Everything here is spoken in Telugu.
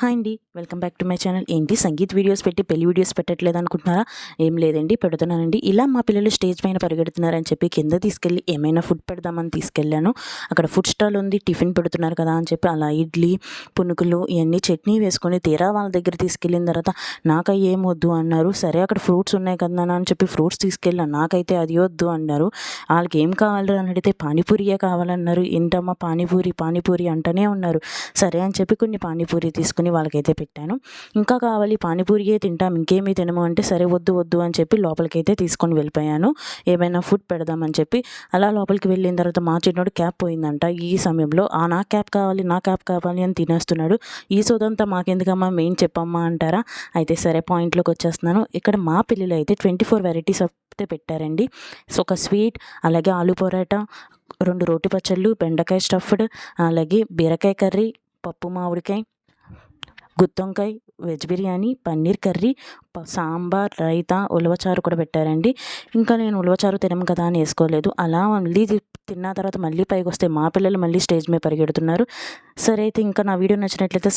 హాయ్ అండి, welcome back to my channel. ఏంటి సంగీత్ వీడియోస్ పెట్టి పెళ్లి వీడియోస్ పెట్టట్లేదు అనుకుంటున్నారా? ఏం లేదండి, పెడుతున్నానండి. ఇలా మా పిల్లలు స్టేజ్ పైన పరిగెడుతున్నారని చెప్పి కింద తీసుకెళ్ళి ఏమైనా ఫుడ్ పెడదామని తీసుకెళ్ళాను. అక్కడ ఫుడ్ స్టాల్ ఉంది, టిఫిన్ పెడుతున్నారు కదా అని చెప్పి అలా ఇడ్లీ, పునుకులు ఇవన్నీ చట్నీ వేసుకొని తీరా వాళ్ళ దగ్గర తీసుకెళ్ళిన తర్వాత నాకు ఏం వద్దు అన్నారు. సరే అక్కడ ఫ్రూట్స్ ఉన్నాయి కదా అని చెప్పి ఫ్రూట్స్ తీసుకెళ్ళాను. నాకైతే అది వద్దు అన్నారు. వాళ్ళకి ఏం కావాలి అని అడిగితే పానీపూరియే కావాలన్నారు. ఏంటమ్మా పానీపూరి పానీపూరి అంటూనే ఉన్నారు. సరే అని చెప్పి కొన్ని పానీపూరి తీసుకుని వాళ్ళకైతే పెట్టాను. ఇంకా కావాలి పానీపూరియే తింటాం, ఇంకేమీ తినము అంటే సరే వద్దు వద్దు అని చెప్పి లోపలికైతే తీసుకొని వెళ్ళిపోయాను. ఏమైనా ఫుడ్ పెడదామని చెప్పి అలా లోపలికి వెళ్ళిన తర్వాత మా చిన్నోడు క్యాప్ పోయిందంట. ఈ సమయంలో నా క్యాప్ కావాలి నా క్యాప్ కావాలి అని తినేస్తున్నాడు. ఈ సోదంతా మాకెందుకమ్మా, మెయిన్ చెప్పమ్మా అంటారా? అయితే సరే పాయింట్లోకి వచ్చేస్తున్నాను. ఇక్కడ మా పిల్లలు అయితే 24 వెరైటీస్ అయితే పెట్టారండి. సో ఒక స్వీట్, అలాగే ఆలు పొరాటా, 2 రోటి పచ్చళ్ళు, బెండకాయ స్టఫ్డ్, అలాగే బీరకాయ కర్రీ, పప్పు మామిడికాయ, గుత్తొంకాయ, వెజ్ బిర్యానీ, పన్నీర్ కర్రీ, సాంబార్, రైతా, ఉలవచారు కూడా పెట్టారండి. ఇంకా నేను ఉలవచారు తినము కదా అని వేసుకోలేదు. అలా మళ్ళీ తిన్న తర్వాత మళ్ళీ పైకి వస్తే మా పిల్లలు మళ్ళీ స్టేజ్ మీద పరిగెడుతున్నారు. సరే అయితే ఇంకా నా వీడియో నచ్చినట్లయితే